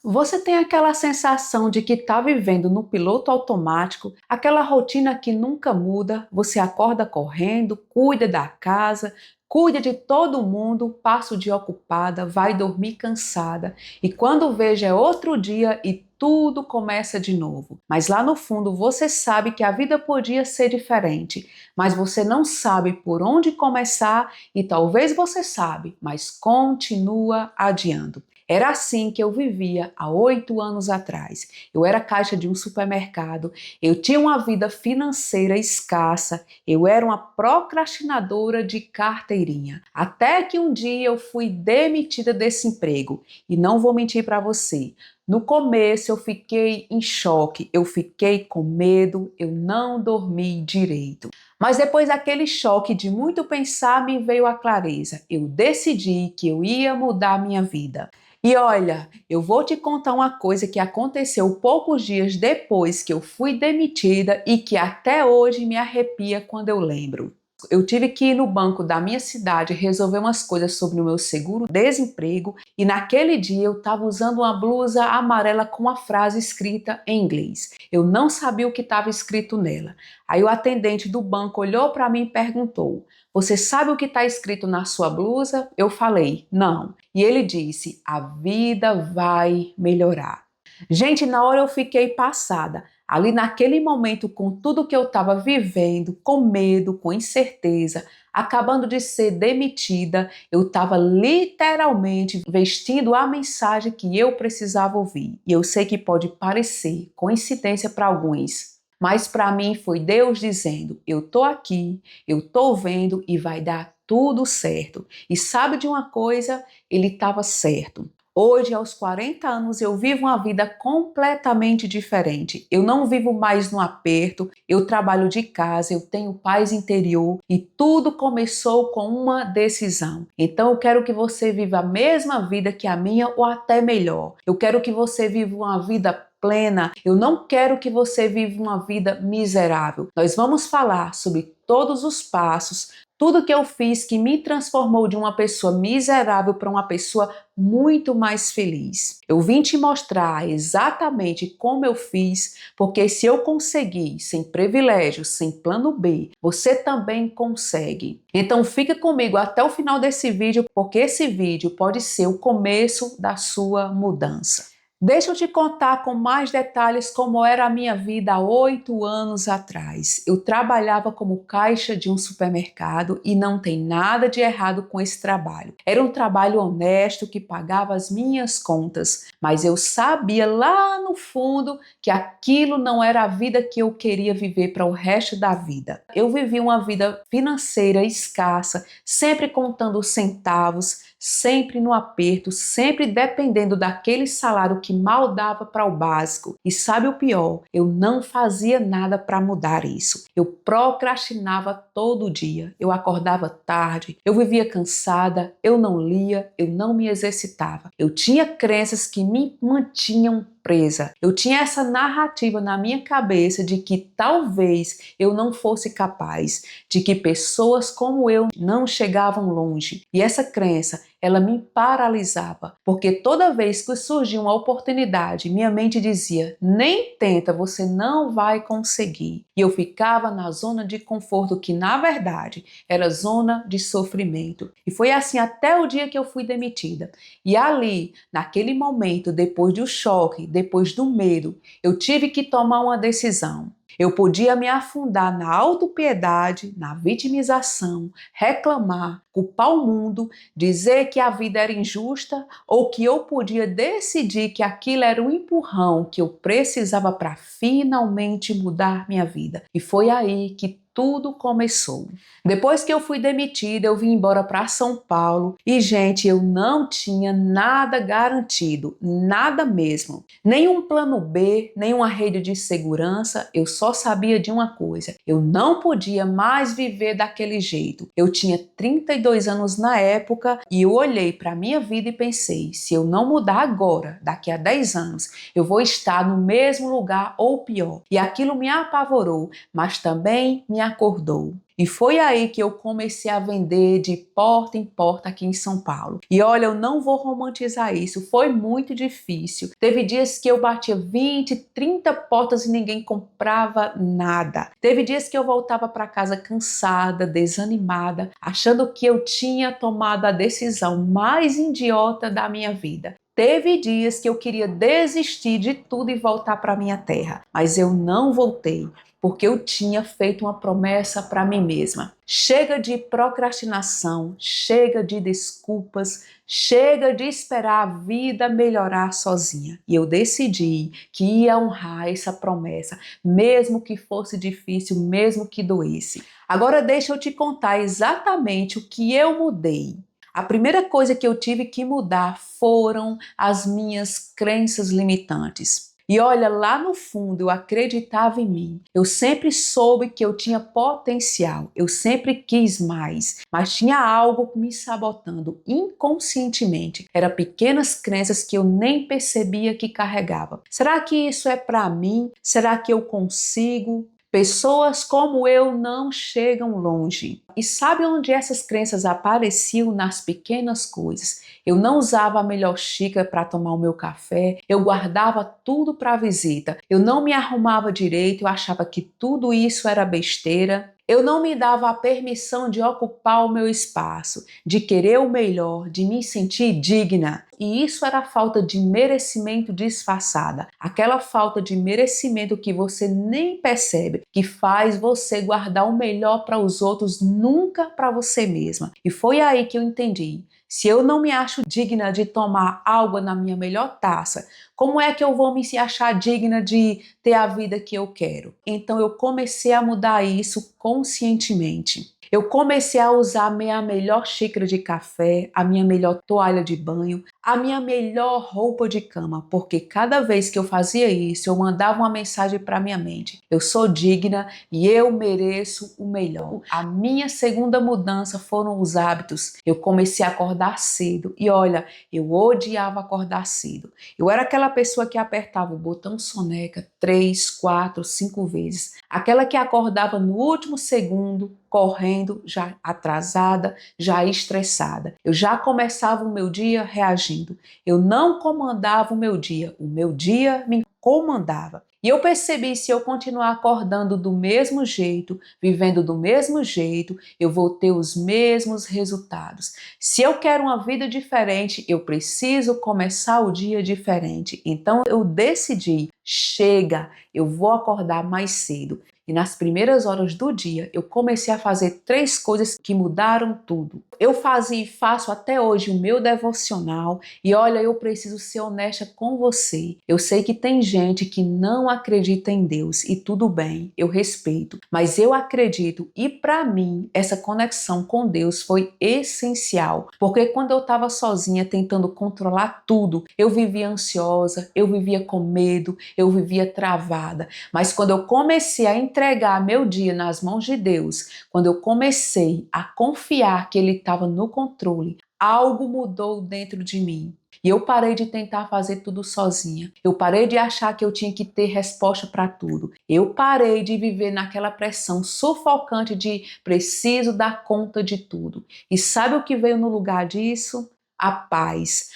Você tem aquela sensação de que está vivendo no piloto automático, aquela rotina que nunca muda, você acorda correndo, cuida da casa, cuida de todo mundo, passa o dia ocupada, vai dormir cansada e quando veja é outro dia e tudo começa de novo. Mas lá no fundo você sabe que a vida podia ser diferente, mas você não sabe por onde começar e talvez você sabe, mas continua adiando. Era assim que eu vivia há 8 anos atrás. Eu era caixa de um supermercado, eu tinha uma vida financeira escassa, eu era uma procrastinadora de carteirinha. Até que um dia eu fui demitida desse emprego. E não vou mentir para você, no começo eu fiquei em choque, eu fiquei com medo, eu não dormi direito. Mas depois daquele choque de muito pensar, me veio a clareza. Eu decidi que eu ia mudar minha vida. E olha, eu vou te contar uma coisa que aconteceu poucos dias depois que eu fui demitida e que até hoje me arrepia quando eu lembro. Eu tive que ir no banco da minha cidade resolver umas coisas sobre o meu seguro-desemprego e naquele dia eu estava usando uma blusa amarela com uma frase escrita em inglês. Eu não sabia o que estava escrito nela. Aí o atendente do banco olhou para mim e perguntou: "Você sabe o que está escrito na sua blusa?" Eu falei: "Não." E ele disse: "A vida vai melhorar." Gente, na hora eu fiquei passada. Ali naquele momento, com tudo que eu estava vivendo, com medo, com incerteza, acabando de ser demitida, eu estava literalmente vestindo a mensagem que eu precisava ouvir. E eu sei que pode parecer coincidência para alguns, mas para mim foi Deus dizendo: eu tô aqui, eu tô vendo e vai dar tudo certo. E sabe de uma coisa? Ele estava certo. Hoje, aos 40 anos, eu vivo uma vida completamente diferente. Eu não vivo mais no aperto, eu trabalho de casa, eu tenho paz interior e tudo começou com uma decisão. Então, eu quero que você viva a mesma vida que a minha ou até melhor. Eu quero que você viva uma vida plena. Eu não quero que você viva uma vida miserável. Nós vamos falar sobre todos os passos, tudo que eu fiz que me transformou de uma pessoa miserável para uma pessoa muito mais feliz. Eu vim te mostrar exatamente como eu fiz, porque se eu consegui sem privilégio, sem plano B, você também consegue. Então fica comigo até o final desse vídeo, porque esse vídeo pode ser o começo da sua mudança. Deixa eu te contar com mais detalhes como era a minha vida há 8 anos atrás. Eu trabalhava como caixa de um supermercado e não tem nada de errado com esse trabalho. Era um trabalho honesto que pagava as minhas contas, mas eu sabia lá no fundo que aquilo não era a vida que eu queria viver para o resto da vida. Eu vivi uma vida financeira escassa, sempre contando centavos, sempre no aperto, sempre dependendo daquele salário que mal dava para o básico. E sabe o pior? Eu não fazia nada para mudar isso. Eu procrastinava todo dia. Eu acordava tarde, eu vivia cansada, eu não lia, eu não me exercitava. Eu tinha crenças que me mantinham presa. Eu tinha essa narrativa na minha cabeça de que talvez eu não fosse capaz, de que pessoas como eu não chegavam longe. E essa crença, ela me paralisava, porque toda vez que surgia uma oportunidade, minha mente dizia: nem tenta, você não vai conseguir. E eu ficava na zona de conforto, que na verdade era zona de sofrimento. E foi assim até o dia que eu fui demitida. E ali, naquele momento, depois do choque, depois do medo, eu tive que tomar uma decisão. Eu podia me afundar na autopiedade, na vitimização, reclamar, culpar o mundo, dizer que a vida era injusta ou que eu podia decidir que aquilo era um empurrão que eu precisava para finalmente mudar minha vida. E foi aí que tudo começou. Depois que eu fui demitida, eu vim embora para São Paulo e, gente, eu não tinha nada garantido, nada mesmo. Nenhum plano B, nenhuma rede de segurança, eu só sabia de uma coisa: eu não podia mais viver daquele jeito. Eu tinha 32 anos na época e eu olhei para a minha vida e pensei: se eu não mudar agora, daqui a 10 anos, eu vou estar no mesmo lugar ou pior. E aquilo me apavorou, mas também me acordou. E foi aí que eu comecei a vender de porta em porta aqui em São Paulo. E olha, eu não vou romantizar isso, foi muito difícil. Teve dias que eu batia 20, 30 portas e ninguém comprava nada. Teve dias que eu voltava para casa cansada, desanimada, achando que eu tinha tomado a decisão mais idiota da minha vida. Teve dias que eu queria desistir de tudo e voltar para minha terra, mas eu não voltei, porque eu tinha feito uma promessa para mim mesma. Chega de procrastinação, chega de desculpas, chega de esperar a vida melhorar sozinha. E eu decidi que ia honrar essa promessa, mesmo que fosse difícil, mesmo que doesse. Agora deixa eu te contar exatamente o que eu mudei. A primeira coisa que eu tive que mudar foram as minhas crenças limitantes. E olha, lá no fundo eu acreditava em mim. Eu sempre soube que eu tinha potencial. Eu sempre quis mais, mas tinha algo me sabotando inconscientemente. Eram pequenas crenças que eu nem percebia que carregava. Será que isso é para mim? Será que eu consigo? Pessoas como eu não chegam longe. E sabe onde essas crenças apareciam? Nas pequenas coisas. Eu não usava a melhor xícara para tomar o meu café, eu guardava tudo para a visita. Eu não me arrumava direito, eu achava que tudo isso era besteira. Eu não me dava a permissão de ocupar o meu espaço, de querer o melhor, de me sentir digna. E isso era falta de merecimento disfarçada. Aquela falta de merecimento que você nem percebe, que faz você guardar o melhor para os outros, nunca para você mesma. E foi aí que eu entendi. Se eu não me acho digna de tomar água na minha melhor taça, como é que eu vou me achar digna de ter a vida que eu quero? Então eu comecei a mudar isso conscientemente. Eu comecei a usar a minha melhor xícara de café, a minha melhor toalha de banho, a minha melhor roupa de cama, porque cada vez que eu fazia isso, eu mandava uma mensagem para minha mente. Eu sou digna e eu mereço o melhor. A minha segunda mudança foram os hábitos. Eu comecei a acordar cedo e olha, eu odiava acordar cedo. Eu era aquela pessoa que apertava o botão soneca 3, 4, 5 vezes. Aquela que acordava no último segundo, correndo, já atrasada, já estressada. Eu já começava o meu dia reagindo. Eu não comandava o meu dia me comandava. E eu percebi, se eu continuar acordando do mesmo jeito, vivendo do mesmo jeito, eu vou ter os mesmos resultados. Se eu quero uma vida diferente, eu preciso começar o dia diferente. Então eu decidi, chega, eu vou acordar mais cedo. E nas primeiras horas do dia, eu comecei a fazer 3 coisas que mudaram tudo. Eu fazia e faço até hoje o meu devocional. E olha, eu preciso ser honesta com você. Eu sei que tem gente que não acredita em Deus e tudo bem, eu respeito. Mas eu acredito e para mim essa conexão com Deus foi essencial. Porque quando eu estava sozinha tentando controlar tudo, eu vivia ansiosa, eu vivia com medo, eu vivia travada. Mas quando eu comecei a entregar meu dia nas mãos de Deus, quando eu comecei a confiar que Ele estava no controle, algo mudou dentro de mim. E eu parei de tentar fazer tudo sozinha. Eu parei de achar que eu tinha que ter resposta para tudo. Eu parei de viver naquela pressão sufocante de preciso dar conta de tudo. E sabe o que veio no lugar disso? A paz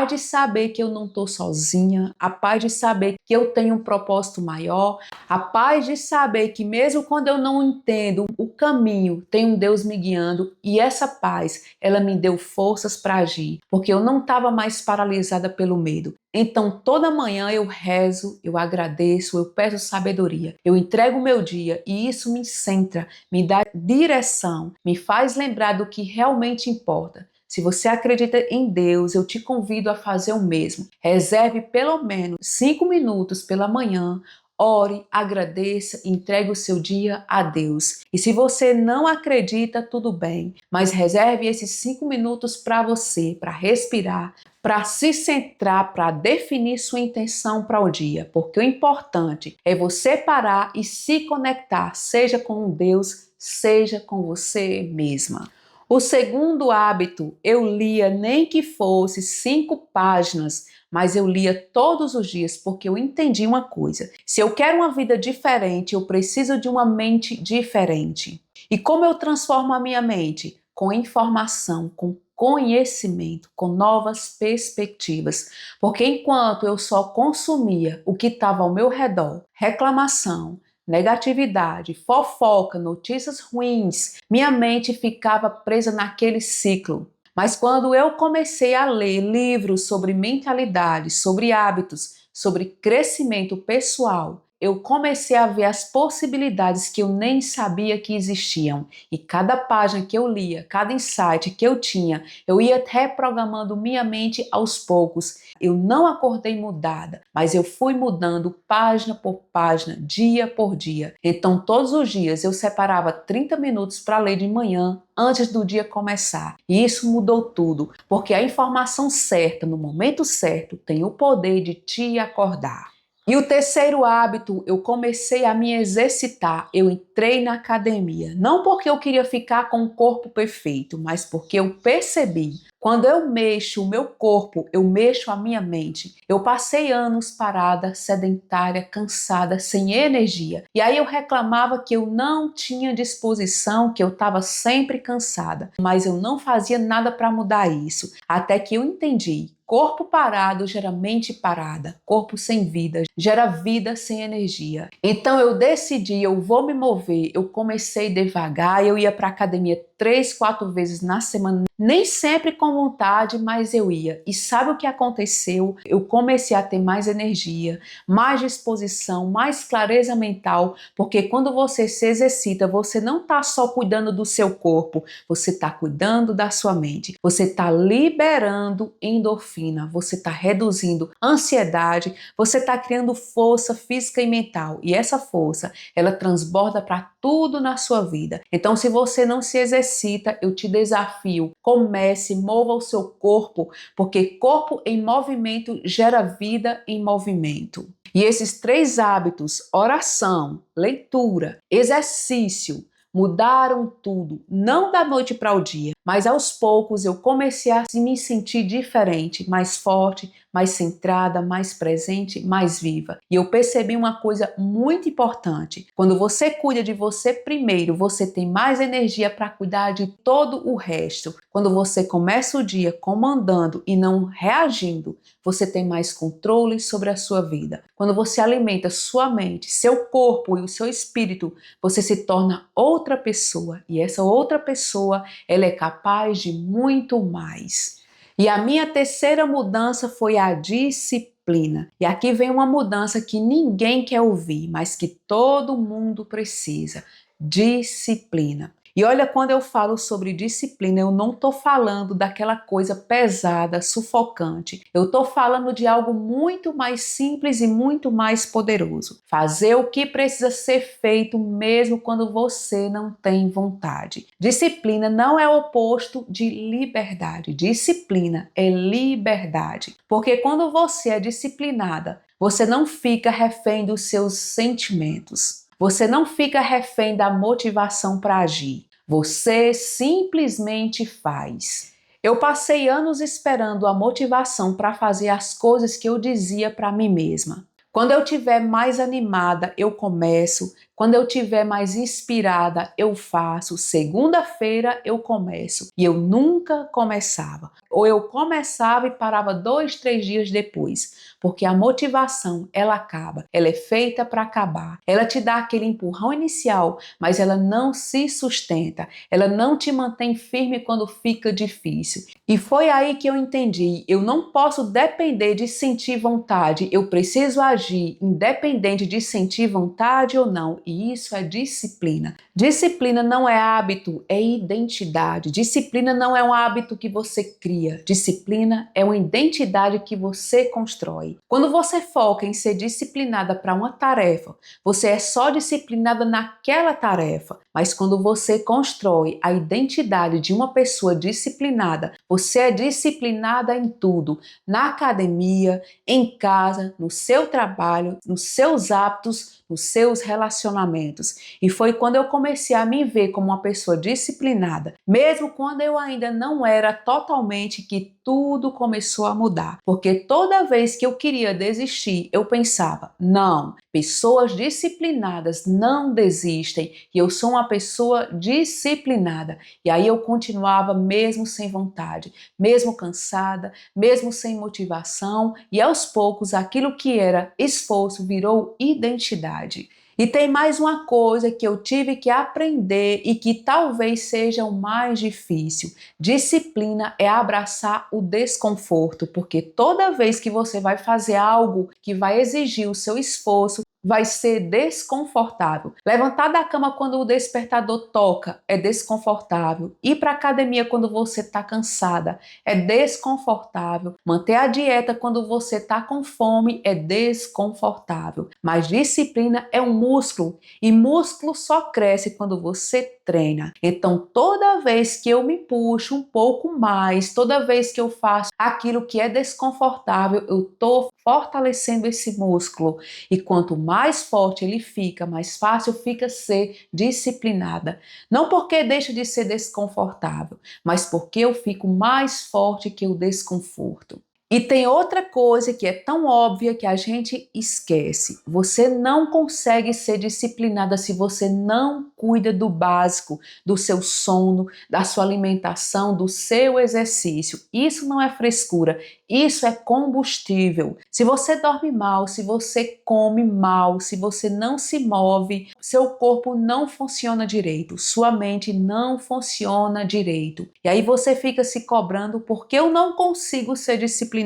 de saber que eu não estou sozinha, a paz de saber que eu tenho um propósito maior, a paz de saber que mesmo quando eu não entendo o caminho, tem um Deus me guiando e essa paz, ela me deu forças para agir, porque eu não estava mais paralisada pelo medo. Então toda manhã eu rezo, eu agradeço, eu peço sabedoria, eu entrego o meu dia e isso me centra, me dá direção, me faz lembrar do que realmente importa. Se você acredita em Deus, eu te convido a fazer o mesmo. Reserve pelo menos 5 minutos pela manhã, ore, agradeça e entregue o seu dia a Deus. E se você não acredita, tudo bem, mas reserve esses 5 minutos para você, para respirar, para se centrar, para definir sua intenção para o dia, porque o importante é você parar e se conectar, seja com Deus, seja com você mesma. O segundo hábito, eu lia nem que fosse 5 páginas, mas eu lia todos os dias porque eu entendi uma coisa. Se eu quero uma vida diferente, eu preciso de uma mente diferente. E como eu transformo a minha mente? Com informação, com conhecimento, com novas perspectivas. Porque enquanto eu só consumia o que estava ao meu redor, reclamação, negatividade, fofoca, notícias ruins, minha mente ficava presa naquele ciclo. Mas quando eu comecei a ler livros sobre mentalidade, sobre hábitos, sobre crescimento pessoal, eu comecei a ver as possibilidades que eu nem sabia que existiam. E cada página que eu lia, cada insight que eu tinha, eu ia reprogramando minha mente aos poucos. Eu não acordei mudada, mas eu fui mudando página por página, dia por dia. Então, todos os dias eu separava 30 minutos para ler de manhã, antes do dia começar. E isso mudou tudo, porque a informação certa, no momento certo, tem o poder de te acordar. E o terceiro hábito, eu comecei a me exercitar. Eu entrei na academia, não porque eu queria ficar com o corpo perfeito, mas porque eu percebi, quando eu mexo o meu corpo, eu mexo a minha mente. Eu passei anos parada, sedentária, cansada, sem energia. E aí eu reclamava que eu não tinha disposição, que eu estava sempre cansada. Mas eu não fazia nada para mudar isso. Até que eu entendi. Corpo parado gera mente parada, corpo sem vida gera vida sem energia. Então eu decidi, eu vou me mover. Eu comecei devagar, eu ia para a academia 3, 4 vezes na semana, nem sempre com vontade, mas eu ia. E sabe o que aconteceu? Eu comecei a ter mais energia, mais disposição, mais clareza mental, porque quando você se exercita, você não está só cuidando do seu corpo, você está cuidando da sua mente, você está liberando endorfina, você está reduzindo ansiedade, você está criando força física e mental. E essa força, ela transborda para tudo na sua vida. Então, se você não se exercita, eu te desafio, comece, mova o seu corpo, porque corpo em movimento gera vida em movimento. E esses 3 hábitos, oração, leitura, exercício, mudaram tudo, não da noite para o dia, mas aos poucos eu comecei a me sentir diferente, mais forte, mais centrada, mais presente, mais viva. E eu percebi uma coisa muito importante. Quando você cuida de você primeiro, você tem mais energia para cuidar de todo o resto. Quando você começa o dia comandando e não reagindo, você tem mais controle sobre a sua vida. Quando você alimenta sua mente, seu corpo e o seu espírito, você se torna outra pessoa. E essa outra pessoa, ela é capaz de muito mais. E a minha terceira mudança foi a disciplina. E aqui vem uma mudança que ninguém quer ouvir, mas que todo mundo precisa. Disciplina. E olha, quando eu falo sobre disciplina, eu não estou falando daquela coisa pesada, sufocante. Eu estou falando de algo muito mais simples e muito mais poderoso. Fazer o que precisa ser feito mesmo quando você não tem vontade. Disciplina não é o oposto de liberdade. Disciplina é liberdade. Porque quando você é disciplinada, você não fica refém dos seus sentimentos. Você não fica refém da motivação para agir. Você simplesmente faz. Eu passei anos esperando a motivação para fazer as coisas que eu dizia para mim mesma. Quando eu estiver mais animada, eu começo. Quando eu estiver mais inspirada, eu faço. Segunda-feira eu começo. E eu nunca começava. Ou eu começava e parava 2, 3 dias depois. Porque a motivação, ela acaba. Ela é feita para acabar. Ela te dá aquele empurrão inicial, mas ela não se sustenta. Ela não te mantém firme quando fica difícil. E foi aí que eu entendi. Eu não posso depender de sentir vontade. Eu preciso agir, independente de sentir vontade ou não. E isso é disciplina. Disciplina não é hábito, é identidade. Disciplina não é um hábito que você cria. Disciplina é uma identidade que você constrói. Quando você foca em ser disciplinada para uma tarefa, você é só disciplinada naquela tarefa. Mas quando você constrói a identidade de uma pessoa disciplinada, você é disciplinada em tudo. Na academia, em casa, no seu trabalho, nos seus hábitos, nos seus relacionamentos. relacionamentos. E foi quando eu comecei a me ver como uma pessoa disciplinada, mesmo quando eu ainda não era totalmente, que tudo começou a mudar. Porque toda vez que eu queria desistir, eu pensava, não, pessoas disciplinadas não desistem, e eu sou uma pessoa disciplinada. E aí eu continuava mesmo sem vontade, mesmo cansada, mesmo sem motivação, e aos poucos aquilo que era esforço virou identidade. E tem mais uma coisa que eu tive que aprender e que talvez seja o mais difícil. Disciplina é abraçar o desconforto, porque toda vez que você vai fazer algo que vai exigir o seu esforço, vai ser desconfortável. Levantar da cama quando o despertador toca é desconfortável. Ir para a academia quando você está cansada é desconfortável. Manter a dieta quando você está com fome é desconfortável. Mas disciplina é um músculo, e músculo só cresce quando você treina. Então, toda vez que eu me puxo um pouco mais, toda vez que eu faço aquilo que é desconfortável, eu estou fortalecendo esse músculo. E quanto mais forte ele fica, mais fácil fica ser disciplinada. Não porque deixa de ser desconfortável, mas porque eu fico mais forte que o desconforto. E tem outra coisa que é tão óbvia que a gente esquece. Você não consegue ser disciplinada se você não cuida do básico, do seu sono, da sua alimentação, do seu exercício. Isso não é frescura, isso é combustível. Se você dorme mal, se você come mal, se você não se move, seu corpo não funciona direito, sua mente não funciona direito. E aí você fica se cobrando porque eu não consigo ser disciplinada.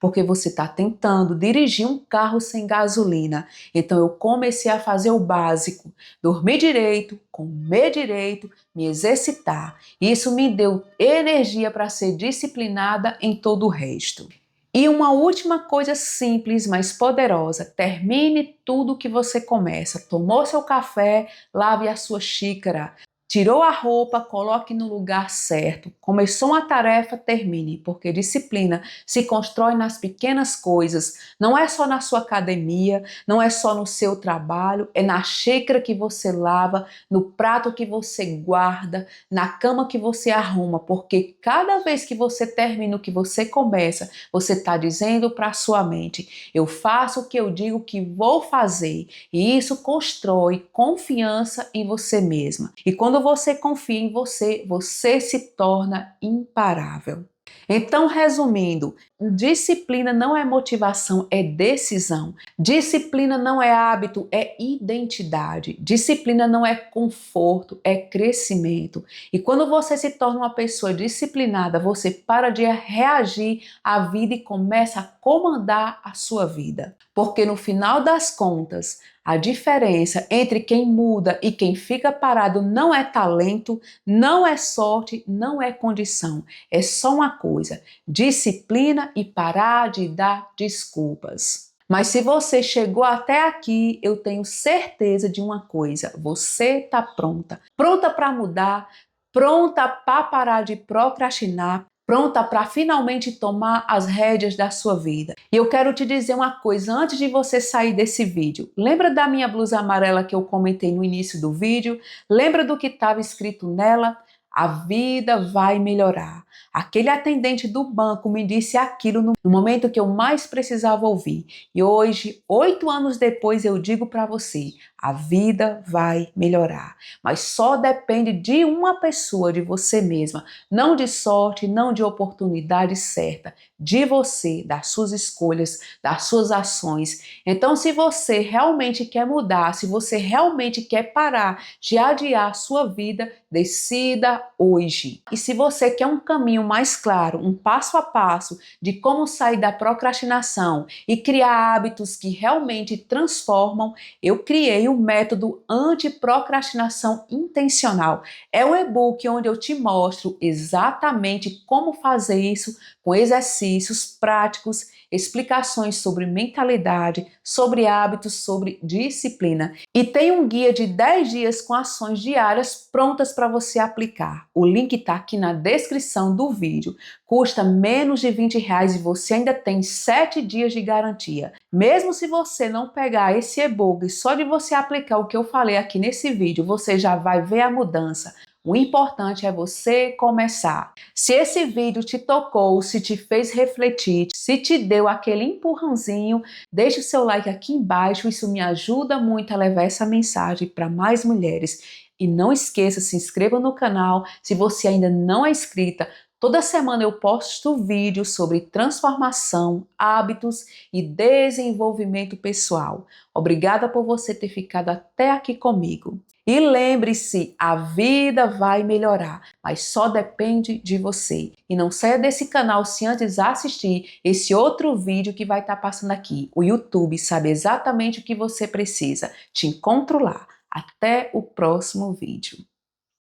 Porque você está tentando dirigir um carro sem gasolina. Então eu comecei a fazer o básico: dormir direito, comer direito, me exercitar. Isso me deu energia para ser disciplinada em todo o resto. E uma última coisa simples, mas poderosa: termine tudo que você começa. Tomou seu café, lave a sua xícara. Tirou a roupa, coloque no lugar certo. Começou uma tarefa, termine, porque disciplina se constrói nas pequenas coisas. Não é só na sua academia, não é só no seu trabalho, é na xícara que você lava, no prato que você guarda, na cama que você arruma, porque cada vez que você termina o que você começa, você está dizendo para a sua mente: eu faço o que eu digo que vou fazer. E isso constrói confiança em você mesma. E quando você confia em você, você se torna imparável. Então, resumindo, disciplina não é motivação, é decisão. Disciplina não é hábito, é identidade. Disciplina não é conforto, é crescimento. E quando você se torna uma pessoa disciplinada, você para de reagir à vida e começa a comandar a sua vida. Porque no final das contas, a diferença entre quem muda e quem fica parado não é talento, não é sorte, não é condição. É só uma coisa: disciplina e parar de dar desculpas. Mas se você chegou até aqui, eu tenho certeza de uma coisa: você está pronta. Pronta para mudar, pronta para parar de procrastinar, pronta para finalmente tomar as rédeas da sua vida. E eu quero te dizer uma coisa antes de você sair desse vídeo. Lembra da minha blusa amarela que eu comentei no início do vídeo? Lembra do que estava escrito nela? A vida vai melhorar. Aquele atendente do banco me disse aquilo no momento que eu mais precisava ouvir. E hoje, 8 anos depois, eu digo para você: a vida vai melhorar. Mas só depende de uma pessoa, de você mesma. Não de sorte, não de oportunidade certa. De você, das suas escolhas, das suas ações. Então, se você realmente quer mudar, se você realmente quer parar de adiar a sua vida, decida hoje. E se você quer um caminho mais claro, um passo a passo de como sair da procrastinação e criar hábitos que realmente transformam, eu criei o método anti-procrastinação intencional. É um e-book onde eu te mostro exatamente como fazer isso com exercícios práticos, explicações sobre mentalidade, sobre hábitos, sobre disciplina. E tem um guia de 10 dias com ações diárias prontas para você aplicar. O link está aqui na descrição do vídeo. Custa menos de R$ 20 e você ainda tem 7 dias de garantia. Mesmo se você não pegar esse e-book, só de você aplicar o que eu falei aqui nesse vídeo, você já vai ver a mudança. O importante é você começar. Se esse vídeo te tocou, se te fez refletir, se te deu aquele empurrãozinho, deixe o seu like aqui embaixo, isso me ajuda muito a levar essa mensagem para mais mulheres. E não esqueça, se inscreva no canal, se você ainda não é inscrita. Toda semana eu posto vídeos sobre transformação, hábitos e desenvolvimento pessoal. Obrigada por você ter ficado até aqui comigo. E lembre-se, a vida vai melhorar, mas só depende de você. E não saia desse canal sem antes assistir esse outro vídeo que vai estar passando aqui. O YouTube sabe exatamente o que você precisa. Te encontro lá. Até o próximo vídeo.